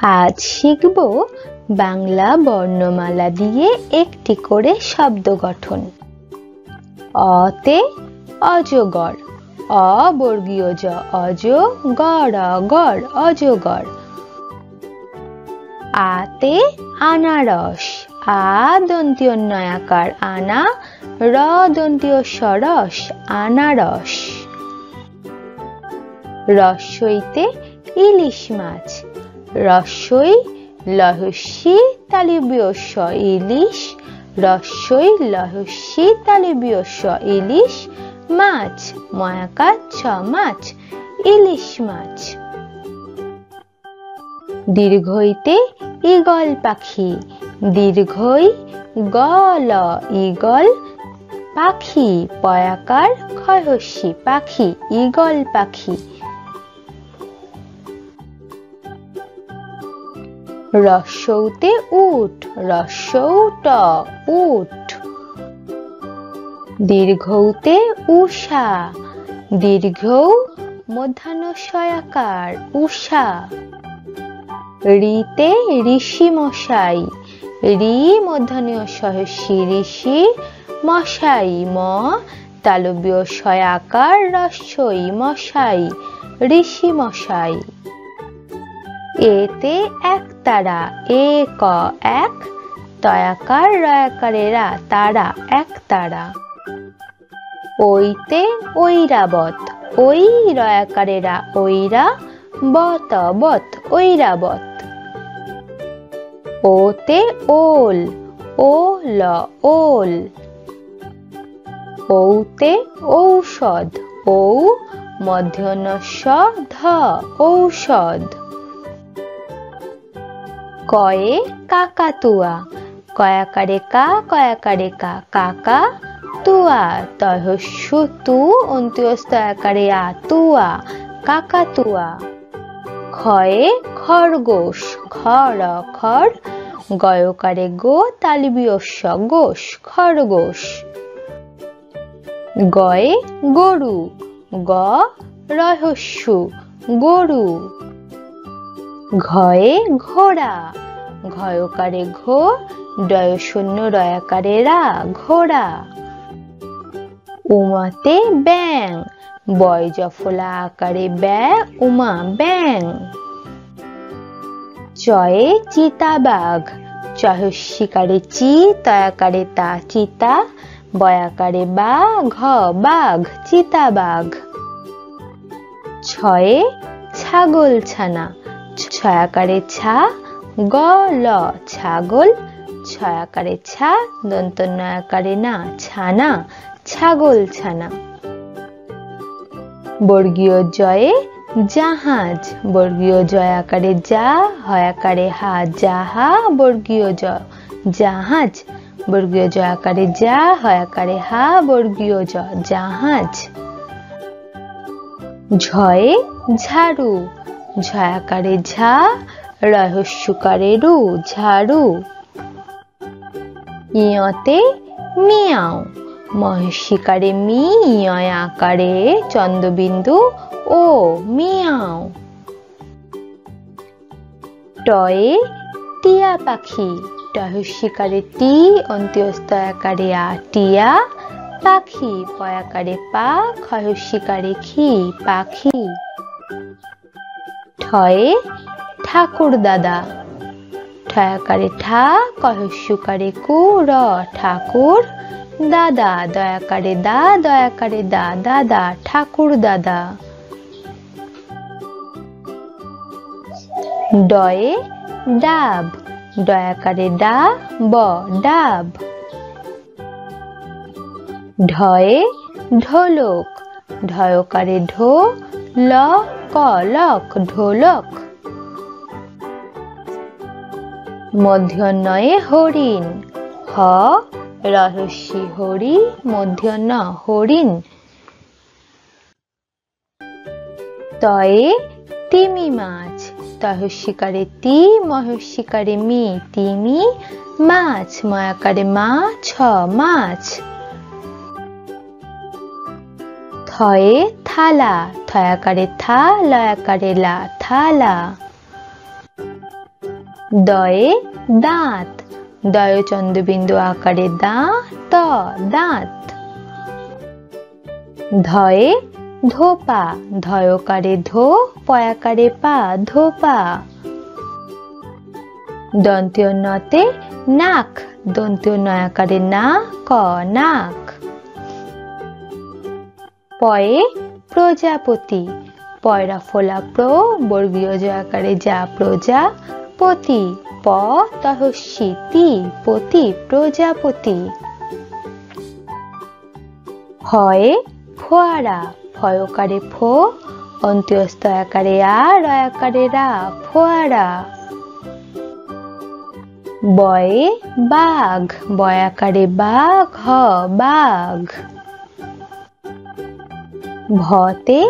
আজ শিখব বাংলা বর্ণমালা দিয়ে একটি করে শব্দ গঠন। অতে অজগর, অ বর্গীয় জ অজ, গর গর অজগর। আতে আনারস, আ দন্তীয় নয়াকার আনা, র দন্তীয় সরস আনারস। রস্বইতে ইলিশ মাছ, রস্বই লহস্যি তালব্য স ইলিশ, রস্বই লহস্যি তালব্য স ইলিশ মাছ, ময়াকার ছ মাছ ইলিশ মাছ। দীর্ঘইতে ঈগল পাখি, দীর্ঘই গল ঈগল পাখি, পয়াকার ক্ষয়হস্যি পাখি ঈগল পাখি। রস্যৌতে উট, রস্যৌ ট উট। দীর্ঘৌতে উষা, দীর্ঘৌ মধ্যাহ্ন শয়াকার উষা। ঋতে ঋষি মশাই, ঋ মধ্যাহ্নীয় সহস্যি ঋষি, মশাই ম তালব্য শয়াকার রস্যই মশাই ঋষি মশাই। এতে একতারা, এ ক এক, তয়াকার রয়াকারে রা তারা একতারা। ওইতে ঐরাবত, ওই রয়াকারে রা ঐরা, বত বত ঐরাবত। ওতে ওল, ও ল ওল। ঔতে ঔষধ, ঔ মধ্যাহ্ন স ধ ঔষধ। কয়ে কাকাতুয়া, কয়াকারে কা কয়াকারে কা কাকা তুয়া, তয়স্য তু অন্ত্যস্তয়াকারে আ তুয়া কাকাতুয়া। ক্ষয়ে খরগোশ, খর খর গয়কারে গো তালব্য স গোশ খরগোশ। গয়ে গরু, গ রহস্য গরু। ঘয়ে ঘোড়া, ঘয়কারে ঘো ডয় শূন্য রয়াকারে রা ঘোড়া। উমাতে ব্যাং, বয় জফলা আকারে ব্যা উমা ব্যাং। চয়ে চিতাবাঘ, চহস্যিকারে চি তয়াকারে তা চিতা, বয়াকারে বা ঘ বাঘ চিতাবাঘ। ছয়ে ছাগল ছানা, ছয়াকারে ছা গ ল ছাগল, ছয়াকারে ছা দন্ত নয়াকারে না ছানা ছাগল ছানা। বর্গীয় জয়ে জাহাজ, বর্গীয় জয়াকারে যা হয়াকারে হা যাহা, বর্গীয় জ জাহাজ, বর্গীয় জয়াকারে যা হয়াকারে হা বর্গীয় জ জাহাজ। ঝয়ে ঝাড়ু, ঝয়াকারে ঝা রহস্যকারে রু ঝাড়ু। ইয়তে মিয়াও, মহেশিকারে মি ইয় আকারে চন্দ্রবিন্দু ও মিয়াও। টয়ে টিয়া পাখি, টহস্যিকারে টি অন্ত্যস্তয়াকারে আ টিয়া পাখি, পয়াকারে পা ক্ষয়স্যিকারে খি পাখি। ঠয়ে ঠাকুর দাদা, ঠয়াকারে ঠা কহস্যকারে কু র ঠাকুর দাদা, দয়াকারে দা দয়াকারে দা দাদা ঠাকুর দাদা। ডয়ে ডাব, ডয়াকারে ডা ব ডাব। ঢয়ে ঢোলক, ঢয়কারে ঢো ল ক লক ঢোলক। মধ্যাহ্নয়ে হরিণ, হ রহস্যি হরি মধ্যাহ্ন হরিণ। তয়ে তিমি মাছ, তহস্যিকারে তি মহস্যিকারে মি তিমি মাছ, ময়াকারে মা ছ মাছ। থয়ে থালা, থয়াকারে থা লয়াকারে লা থালা। দয়ে দাঁত, দয় চন্দ্রবিন্দু আকারে দা ত দাঁত। ধয়ে ধোপা, ধয়কারে ধো পয়াকারে পা ধোপা। দন্তীয় নতে নাক, দন্তীয় নয়াকারে না ক নাক। পয়ে প্রজাপতি, পয়রা ফোলা প্র বর্গীয় জয়াকারে যা প্রজাপতি প তহস্যি তি পতি প্রজাপতি। ফয়ে ফোয়ারা, ফয়কারে ফো অন্ত্যস্ত আকারে আ রয়াকারে রা ফোয়ারা। বয়ে বাঘ, বয়াকারে বা ঘ বাঘ। ভতে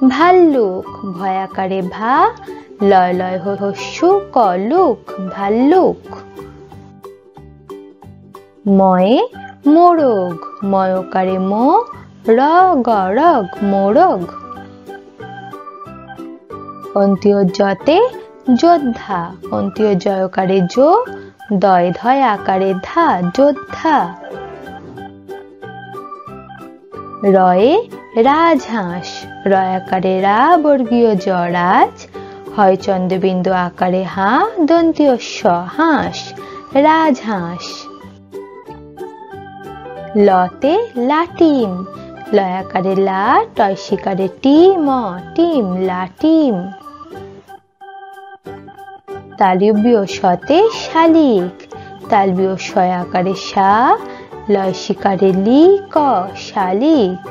ভাল্লুক, ভয়াকারে ভা লয় লয় হস্যু ক লুক ভাল্লুক। ময়ে মোরগ, ময়কারে মো রগ রগ মোরগ। অন্তীয় জতে যোদ্ধা, অন্তীয় জয়কারে জো দয় ধয় আকারে ধা যোদ্ধা। রয়ে রাজহাঁস, রয়াকারে রা বর্গীয় জ রাজ হয় চন্দ্রবিন্দু আকারে হা দন্তীয় স হাঁস রাজহাঁস। লতে লাটিম, লয়াকারে লা টয়সিকারে টি ম টিম লাটিম। তালব্য শতে শালিক, তালব্য শয়াকারে সা লয়সিকারে লি ক শালিক।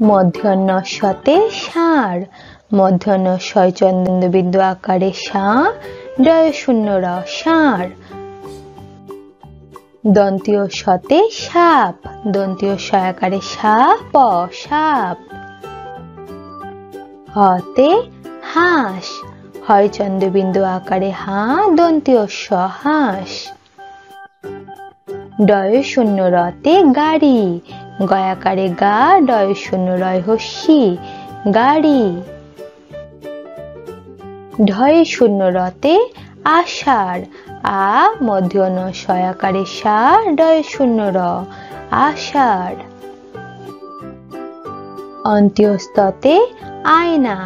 মধ্যাহ্ন শতে ষাঁড়, মধ্যাহ্ন শয় চন্দ্রবিন্দু আকারে সা ডয় শূন্য র ষাঁড়। দন্তীয় শতে সাপ, দন্তীয় শয়াকারে সা প সাপ। হতে হাঁস, হয় চন্দ্রবিন্দু আকারে হা দন্তীয় স হাঁস। ডয় শূন্য রতে গাড়ি, গয়াকারে গা ডয় শূন্য রয় হস্যি গাড়ি। ঢয় শূন্য রতে আষাঢ়, আ মধ্যাহ্ন শয়াকারে সা ডয় শূন্য র আষাঢ়। অন্ত্যস্ততে আয়না,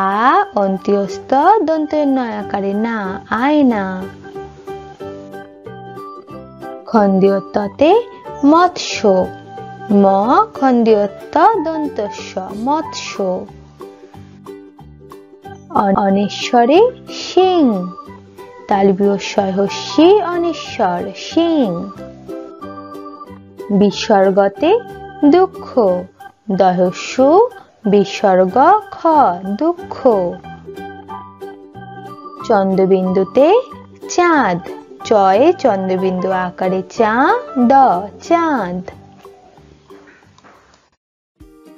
আ অন্ত্যস্ত দন্তের নয়াকারে না আয়না। খন্দ্যততে মৎস্য, ম খন্দ্যত দন্তস্য মৎস্য। অনেশ্বরে সিং, তালব্য শয় হস্যি অনেশ্বর সিং। বিসর্গতে দুঃখ, দহস্যু বিসর্গ খ দুঃখ। চন্দ্রবিন্দুতে চাঁদ, চয়ে চন্দ্রবিন্দু আকারে চা দ চাঁদ।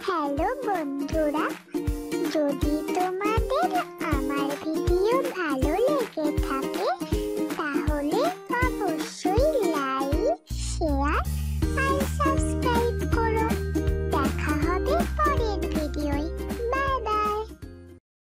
হ্যালো বন্ধুরা, যদি তোমাদের